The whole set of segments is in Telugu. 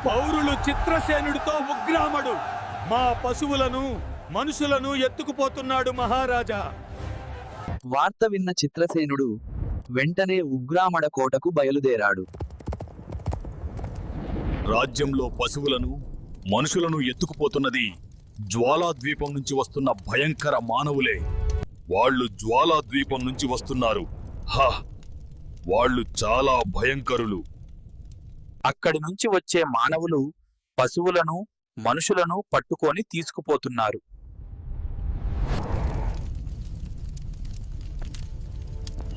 పౌరులు చిత్రసేనుడితో ఉగ్రామడు మా పశువులను మనుషులను ఎత్తుకుపోతున్నాడు మహారాజా. వార్త విన్న చిత్రసేనుడు వెంటనే ఉగ్రామడ కోటకు బయలుదేరాడు. రాజ్యంలో పశువులను మనుషులను ఎత్తుకుపోతున్నది జ్వాలాద్వీపం నుంచి వస్తున్న భయంకర మానవులే. వాళ్ళు జ్వాలాద్వీపం నుంచి వస్తున్నారు. వాళ్ళు చాలా భయంకరులు. అక్కడి నుంచి వచ్చే మానవులు పశువులను మనుషులను పట్టుకొని తీసుకుపోతున్నారు.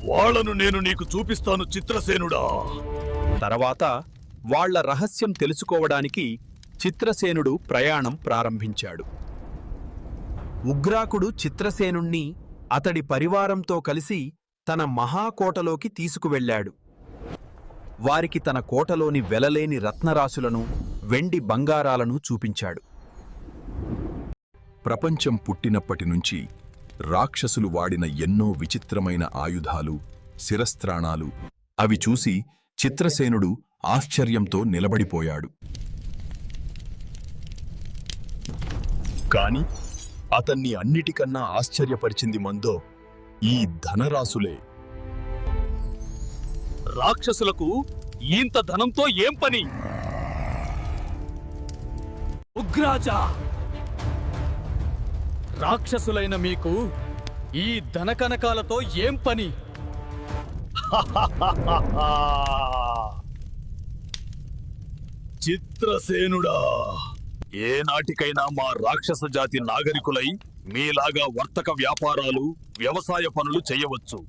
వాళ్ళను నేను నీకు చూపిస్తాను చిత్రసేనుడా. తర్వాత వాళ్ల రహస్యం తెలుసుకోవడానికి చిత్రసేనుడు ప్రయాణం ప్రారంభించాడు. ఉగ్రాకుడు చిత్రసేనుణ్ణి అతడి పరివారంతో కలిసి తన మహాకోటలోకి తీసుకువెళ్ళాడు. వారికి తన కోటలోని వెలలేని రత్నరాశులను వెండి బంగారాలను చూపించాడు. ప్రపంచం పుట్టినప్పటి నుంచి రాక్షసులు వాడిన ఎన్నో విచిత్రమైన ఆయుధాలు, శిరస్త్రాణాలు అవి చూసి చిత్రసేనుడు ఆశ్చర్యంతో నిలబడిపోయాడు. కాని అతన్ని అన్నిటికన్నా ఆశ్చర్యపరిచింది మందో ఈ ధనరాశులే. రాక్షసులకు ఇంత ధనంతో ఏం పని? ఉగ్రాజా, రాక్షసులైన మీకు ఈ ధనకనకాలతో ఏం పని? చిత్రసేనుడా, ఏనాటికైనా మా రాక్షస జాతి నాగరికులై మీలాగా వర్తక వ్యాపారాలు, వ్యవసాయ పనులు చేయవచ్చు.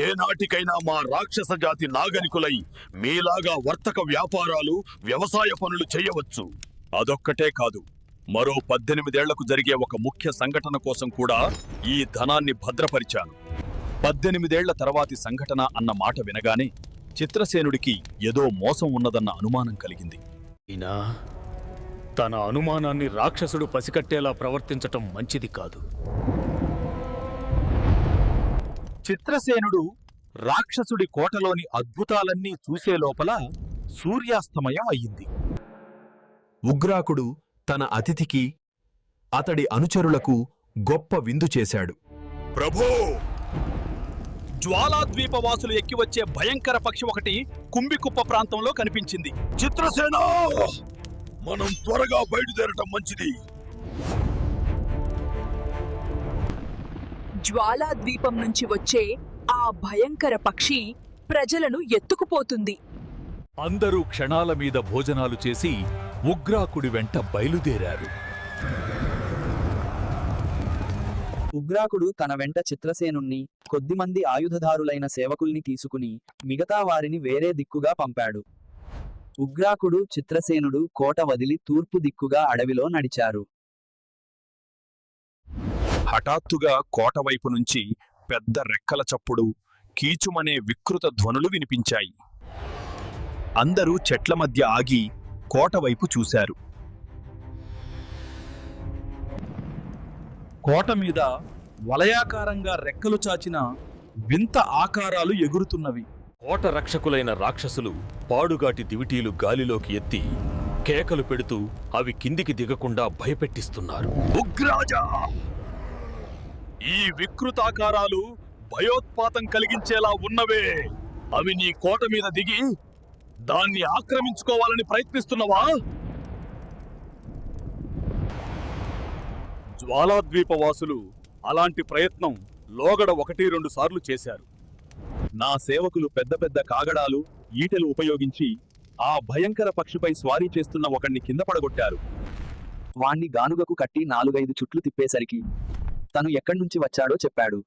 ఏనాటికైనా మా రాక్షస జాతి నాగరికులై మీలాగా వర్తక వ్యాపారాలు, వ్యవసాయ పనులు చేయవచ్చు. అదొక్కటే కాదు, మరో 18 ఏళ్లకు జరిగే ఒక ముఖ్య సంఘటన కోసం కూడా ఈ ధనాన్ని భద్రపరిచాను. 18 ఏళ్ల తర్వాతి సంఘటన అన్న మాట వినగానే చిత్రసేనుడికి ఏదో మోసం ఉన్నదన్న అనుమానం కలిగింది. ఈనా తన అనుమానాన్ని రాక్షసుడు పసికట్టేలా ప్రవర్తించటం మంచిది కాదు. చిత్రసేనుడు రాక్షసుడి కోటలోని అద్భుతాలన్నీ చూసే లోపల సూర్యాస్తమయం అయ్యింది. ఉగ్రాకుడు తన అతిథికి, అతడి అనుచరులకు గొప్ప విందు చేశాడు. ప్రభూ, జ్వాలాద్వీపవాసులు ఎక్కివచ్చే భయంకర పక్షి ఒకటి కుంభికుప్ప ప్రాంతంలో కనిపించింది. చిత్రసేన, మనం త్వరగా బయలుదేరటం మంచిది. జ్వాలాద్వీపం నుంచి వచ్చే ఆ భయంకర పక్షి ప్రజలను ఎత్తుకుపోతుంది. అందరూ క్షణాల మీద భోజనాలు చేసి ఉగ్రాకుడి వెంట బయలుదేరారు. ఉగ్రాకుడు తన వెంట చిత్రసేనుణ్ణి, కొద్దిమంది ఆయుధదారులైన సేవకుల్ని తీసుకుని మిగతా వారిని వేరే దిక్కుగా పంపాడు. ఉగ్రాకుడు, చిత్రసేనుడు కోట వదిలి తూర్పు దిక్కుగా అడవిలో నడిచారు. హఠాత్తుగా కోటవైపు నుంచి పెద్ద రెక్కల చప్పుడు, కీచుమనే వికృత ధ్వనులు వినిపించాయి. అందరూ చెట్ల మధ్య ఆగి కోటవైపు చూశారు. కోట మీద వలయాకారంగా రెక్కలు చాచిన వింత ఆకారాలు ఎగురుతున్నవి. కోట రక్షకులైన రాక్షసులు పాడుగాటి దివిటీలు గాలిలోకి ఎత్తి కేకలు పెడుతూ అవి కిందికి దిగకుండా భయపెట్టిస్తున్నారు. ఉగ్రాజా, ఈ వికృతాకారాలు భయోత్పాతం కలిగించేలా ఉన్నవే. అవి నీ కోట మీద దిగి దాన్ని ఆక్రమించుకోవాలని ప్రయత్నిస్తున్నవా? జ్వాలాద్వీపవాసులు అలాంటి ప్రయత్నం లోగడ 1-2 సార్లు చేశారు. నా సేవకులు పెద్ద పెద్ద కాగడాలు, ఈటెలు ఉపయోగించి ఆ భయంకర పక్షిపై స్వారీ చేస్తున్న ఒకణ్ణి కింద పడగొట్టారు. వాణ్ణి గానుగకు కట్టి 4-5 చుట్లు తిప్పేసరికి తను ఎక్కడ్నుంచి వచ్చాడో చెప్పాడు.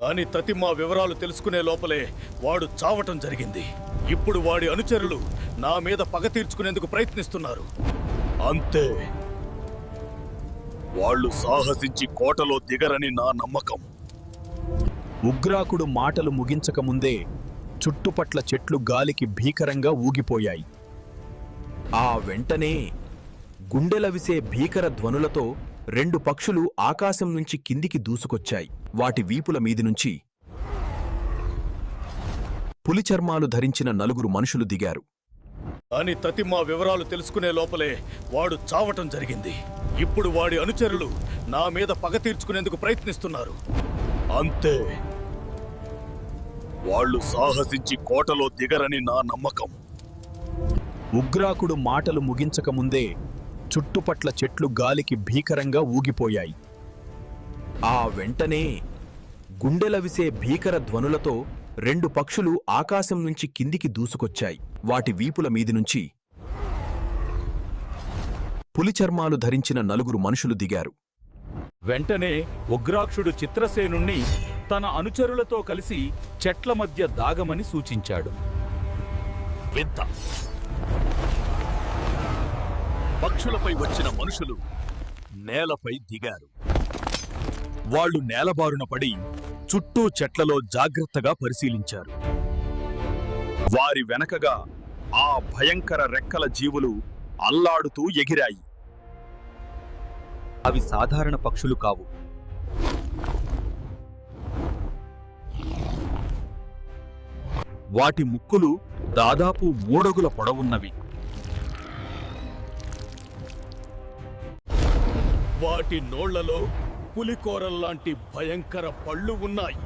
కాని తతిమ్మా వివరాలు తెలుసుకునే లోపలే వాడు చావటం జరిగింది. ఇప్పుడు వాడి అనుచరులు నా మీద పగ తీర్చుకునేందుకు ప్రయత్నిస్తున్నారు. అంతే, వాళ్ళు సాహసించి కోటలో దిగరని నా నమ్మకం. ఉగ్రాకుడు మాటలు ముగించకముందే చుట్టుపట్ల చెట్లు గాలికి భీకరంగా ఊగిపోయాయి. ఆ వెంటనే గుండెలవిసే భీకర ధ్వనులతో 2 పక్షులు ఆకాశం నుంచి కిందికి దూసుకొచ్చాయి. వాటి వీపుల మీది నుంచి పులి చర్మాలు ధరించిన 4 మనుషులు దిగారు. కానీ తతిమా వివరాలు తెలుసుకునే లోపలే వాడు చావటం జరిగింది. ఇప్పుడు వాడి అనుచరులు నా మీద పగ తీర్చుకునేందుకు ప్రయత్నిస్తున్నారు. అంతే. వాళ్ళు సాహసించి కోటలో దిగరని నా నమ్మకం. ఉగ్రాకుడు మాటలు ముగించకముందే చుట్టుపట్ల చెట్లు గాలికి భీకరంగా ఊగిపోయాయి. ఆ వెంటనే గుండెలవిసే భీకర ధ్వనులతో 2 పక్షులు ఆకాశం నుంచి కిందికి దూసుకొచ్చాయి. వాటి వీపుల మీది నుంచి పులి చర్మాలు ధరించిన 4 మనుషులు దిగారు. వెంటనే ఉగ్రాక్షుడు చిత్రసేనుణ్ణి తన అనుచరులతో కలిసి చెట్ల మధ్య దాగమని సూచించాడు. వింత. పక్షులపై వచ్చిన మనుషులు నేలపై దిగారు. వాళ్ళు నేలబారున పడి చుట్టూ చెట్లలో జాగ్రత్తగా పరిశీలించారు. వారి వెనకగా ఆ భయంకర రెక్కల జీవులు అల్లాడుతూ ఎగిరాయి. అవి సాధారణ పక్షులు కావు. వాటి ముక్కులు దాదాపు 3 అడుగుల పొడవున్నవి. వాటి నోళ్లలో పులికోరల్లాంటి భయంకర పళ్ళు ఉన్నాయి.